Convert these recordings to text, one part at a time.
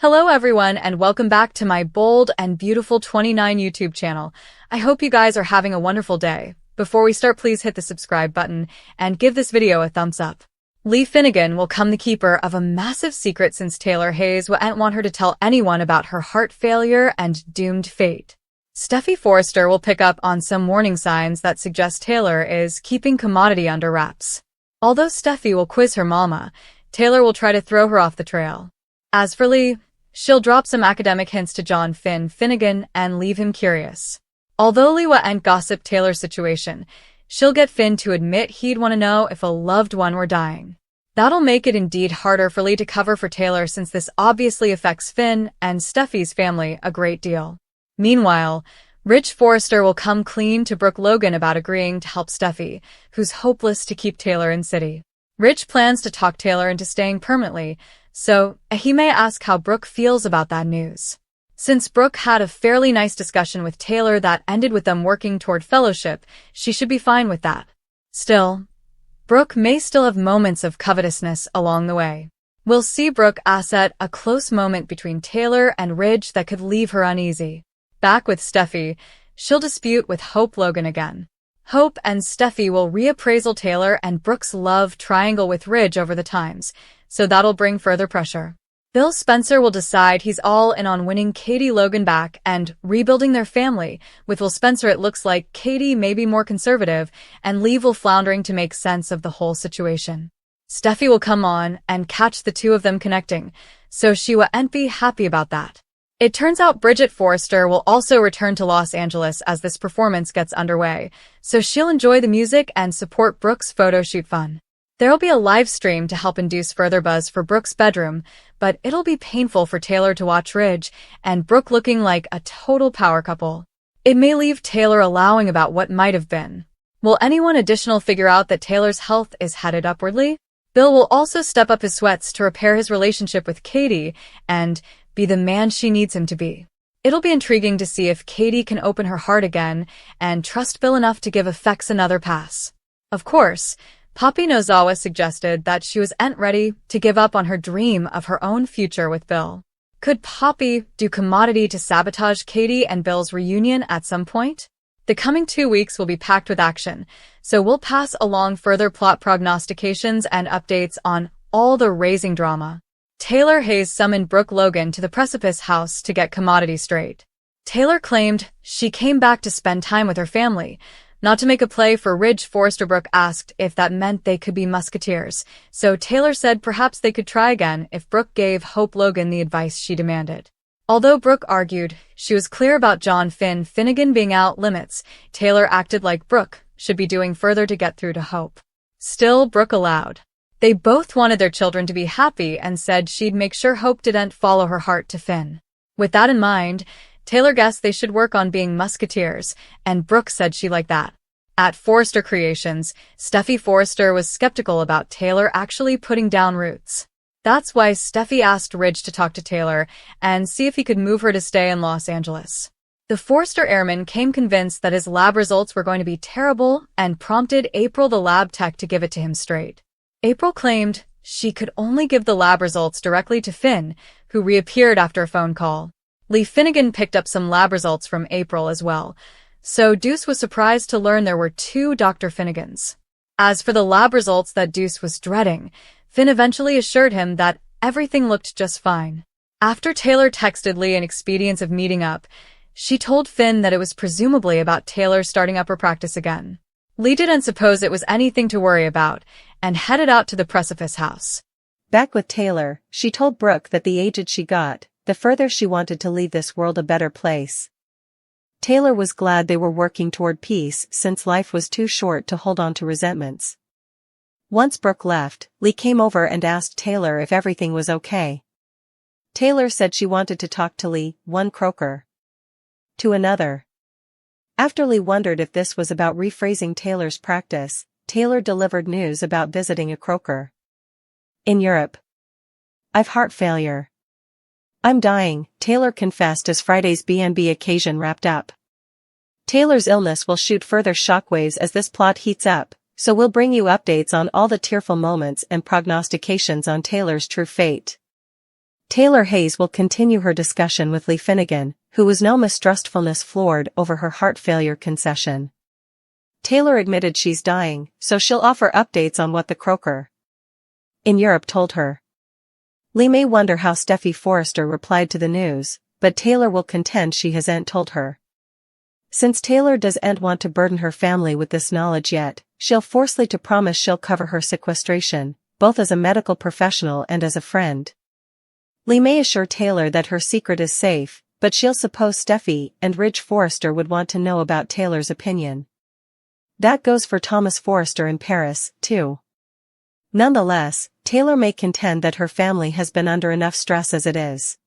Hello everyone and welcome back to my Bold and Beautiful 29 YouTube channel. I hope you guys are having a wonderful day. Before we start, please hit the subscribe button and give this video a thumbs up. Lee Finnegan will come the keeper of a massive secret since Taylor Hayes won't want her to tell anyone about her heart failure and doomed fate. Steffy Forrester will pick up on some warning signs that suggest Taylor is keeping commodity under wraps. Although Steffy will quiz her mama, Taylor will try to throw her off the trail. As for Lee, she'll drop some academic hints to John Finnegan and leave him curious. Although Lee won't gossip Taylor's situation, she'll get Finn to admit he'd want to know if a loved one were dying. That'll make it indeed harder for Lee to cover for Taylor since this obviously affects Finn and Steffy's family a great deal. Meanwhile, Rich Forrester will come clean to Brooke Logan about agreeing to help Steffy, who's hopeless to keep Taylor in city. Rich plans to talk Taylor into staying permanently, so he may ask how Brooke feels about that news. Since Brooke had a fairly nice discussion with Taylor that ended with them working toward fellowship, she should be fine with that. Still, Brooke may still have moments of covetousness along the way. We'll see Brooke asset a close moment between Taylor and Ridge that could leave her uneasy. Back with Steffy, she'll dispute with Hope Logan again. Hope and Steffy will reappraisal Taylor and Brooke's love triangle with Ridge over the times, so that'll bring further pressure. Bill Spencer will decide he's all in on winning Katie Logan back and rebuilding their family. With Will Spencer, it looks like Katie may be more conservative and leave Will floundering to make sense of the whole situation. Steffy will come on and catch the two of them connecting, so she won't be happy about that. It turns out Bridget Forrester will also return to Los Angeles as this performance gets underway, so she'll enjoy the music and support Brooke's photo shoot fun. There'll be a live stream to help induce further buzz for Brooke's bedroom, but it'll be painful for Taylor to watch Ridge and Brooke looking like a total power couple. It may leave Taylor allowing about what might have been. Will anyone additional figure out that Taylor's health is headed upwardly? Bill will also step up his sweats to repair his relationship with Katie and be the man she needs him to be. It'll be intriguing to see if Katie can open her heart again and trust Bill enough to give Effects another pass. Of course, Poppy Nozawa suggested that she wasn't ready to give up on her dream of her own future with Bill. Could Poppy do commodity to sabotage Katie and Bill's reunion at some point? The coming 2 weeks will be packed with action, so we'll pass along further plot prognostications and updates on all the raising drama. Taylor Hayes summoned Brooke Logan to the Precipice house to get commodity straight. Taylor claimed she came back to spend time with her family, not to make a play for Ridge. Forrester Brooke asked if that meant they could be musketeers, so Taylor said perhaps they could try again if Brooke gave Hope Logan the advice she demanded. Although Brooke argued she was clear about John Finnegan being out limits, Taylor acted like Brooke should be doing further to get through to Hope. Still, Brooke allowed. They both wanted their children to be happy and said she'd make sure Hope didn't follow her heart to Finn. With that in mind, Taylor guessed they should work on being musketeers, and Brooke said she liked that. At Forrester Creations, Steffy Forrester was skeptical about Taylor actually putting down roots. That's why Steffy asked Ridge to talk to Taylor and see if he could move her to stay in Los Angeles. The Forrester airman came convinced that his lab results were going to be terrible and prompted April the lab tech to give it to him straight. April claimed she could only give the lab results directly to Finn, who reappeared after a phone call. Lee Finnegan picked up some lab results from April as well, so Deuce was surprised to learn there were two Dr. Finnegans. As for the lab results that Deuce was dreading, Finn eventually assured him that everything looked just fine. After Taylor texted Lee an expedience of meeting up, she told Finn that it was presumably about Taylor starting up her practice again. Lee didn't suppose it was anything to worry about, and headed out to the Precipice house. Back with Taylor, she told Brooke that the aged she got, the further she wanted to leave this world a better place. Taylor was glad they were working toward peace since life was too short to hold on to resentments. Once Brooke left, Lee came over and asked Taylor if everything was okay. Taylor said she wanted to talk to Lee, one croaker to another. After Lee wondered if this was about rephrasing Taylor's practice, Taylor delivered news about visiting a croaker in Europe. "I've heart failure. I'm dying," Taylor confessed as Friday's B&B occasion wrapped up. Taylor's illness will shoot further shockwaves as this plot heats up, so we'll bring you updates on all the tearful moments and prognostications on Taylor's true fate. Taylor Hayes will continue her discussion with Lee Finnegan, who was now mistrustfulness floored over her heart failure concession. Taylor admitted she's dying, so she'll offer updates on what the croaker in Europe told her. Lee may wonder how Steffy Forrester replied to the news, but Taylor will contend she hasn't told her. Since Taylor doesn't want to burden her family with this knowledge yet, she'll force Lee to promise she'll cover her sequestration, both as a medical professional and as a friend. Lee may assure Taylor that her secret is safe, but she'll suppose Steffy and Ridge Forrester would want to know about Taylor's opinion. That goes for Thomas Forrester in Paris, too. Nonetheless, Taylor may contend that her family has been under enough stress as it is.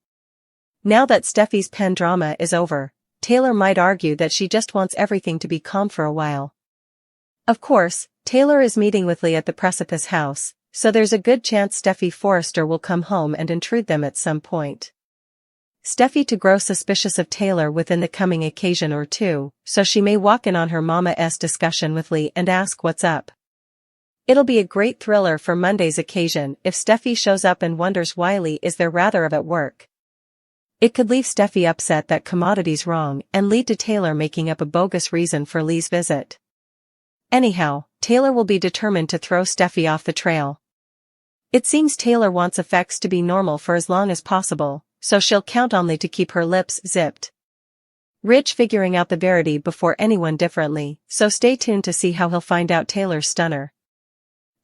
Now that Steffy's pen drama is over, Taylor might argue that she just wants everything to be calm for a while. Of course, Taylor is meeting with Lee at the Precipice house, so there's a good chance Steffy Forrester will come home and intrude them at some point. Steffy to grow suspicious of Taylor within the coming occasion or two, so she may walk in on her Mama-s discussion with Lee and ask what's up. It'll be a great thriller for Monday's occasion if Steffy shows up and wonders why Lee is there rather of at work. It could leave Steffy upset that commodity's wrong and lead to Taylor making up a bogus reason for Lee's visit. Anyhow, Taylor will be determined to throw Steffy off the trail. It seems Taylor wants effects to be normal for as long as possible, so she'll count on Lee to keep her lips zipped. Ridge figuring out the verity before anyone differently, so stay tuned to see how he'll find out Taylor's stunner.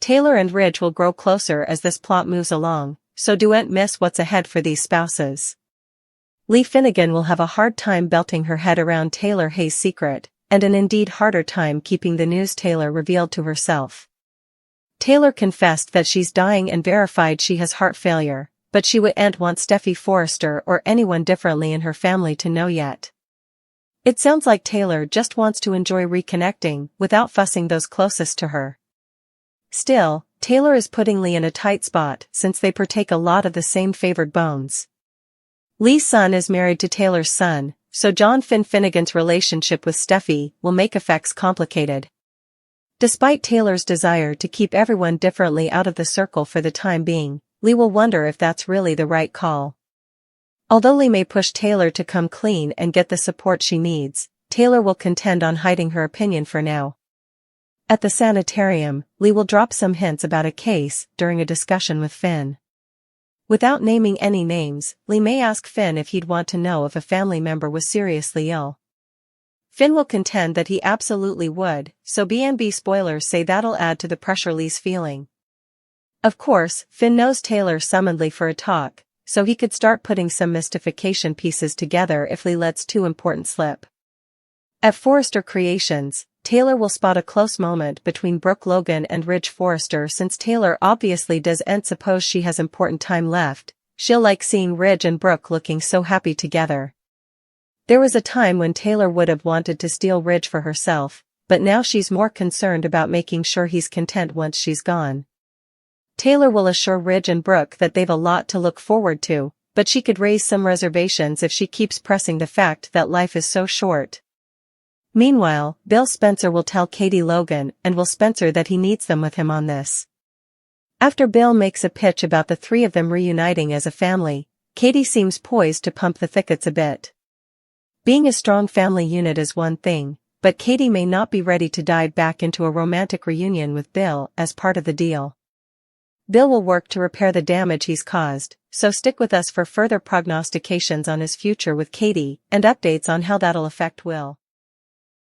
Taylor and Ridge will grow closer as this plot moves along, so don't miss what's ahead for these spouses. Lee Finnegan will have a hard time belting her head around Taylor Hayes' secret, and an indeed harder time keeping the news Taylor revealed to herself. Taylor confessed that she's dying and verified she has heart failure, but she wouldn't want Steffy Forrester or anyone differently in her family to know yet. It sounds like Taylor just wants to enjoy reconnecting without fussing those closest to her. Still, Taylor is putting Lee in a tight spot since they partake a lot of the same favored bones. Lee's son is married to Taylor's son, so John Finnegan's relationship with Steffy will make effects complicated. Despite Taylor's desire to keep everyone differently out of the circle for the time being, Lee will wonder if that's really the right call. Although Lee may push Taylor to come clean and get the support she needs, Taylor will contend on hiding her opinion for now. At the sanitarium, Lee will drop some hints about a case during a discussion with Finn. Without naming any names, Lee may ask Finn if he'd want to know if a family member was seriously ill. Finn will contend that he absolutely would, so B&B spoilers say that'll add to the pressure Lee's feeling. Of course, Finn knows Taylor summoned Lee for a talk, so he could start putting some mystification pieces together if Lee lets too important slip. At Forrester Creations, Taylor will spot a close moment between Brooke Logan and Ridge Forrester. Since Taylor obviously doesn't suppose she has important time left, she'll like seeing Ridge and Brooke looking so happy together. There was a time when Taylor would have wanted to steal Ridge for herself, but now she's more concerned about making sure he's content once she's gone. Taylor will assure Ridge and Brooke that they've a lot to look forward to, but she could raise some reservations if she keeps pressing the fact that life is so short. Meanwhile, Bill Spencer will tell Katie Logan and Will Spencer that he needs them with him on this. After Bill makes a pitch about the three of them reuniting as a family, Katie seems poised to pump the thickets a bit. Being a strong family unit is one thing, but Katie may not be ready to dive back into a romantic reunion with Bill as part of the deal. Bill will work to repair the damage he's caused, so stick with us for further prognostications on his future with Katie and updates on how that'll affect Will.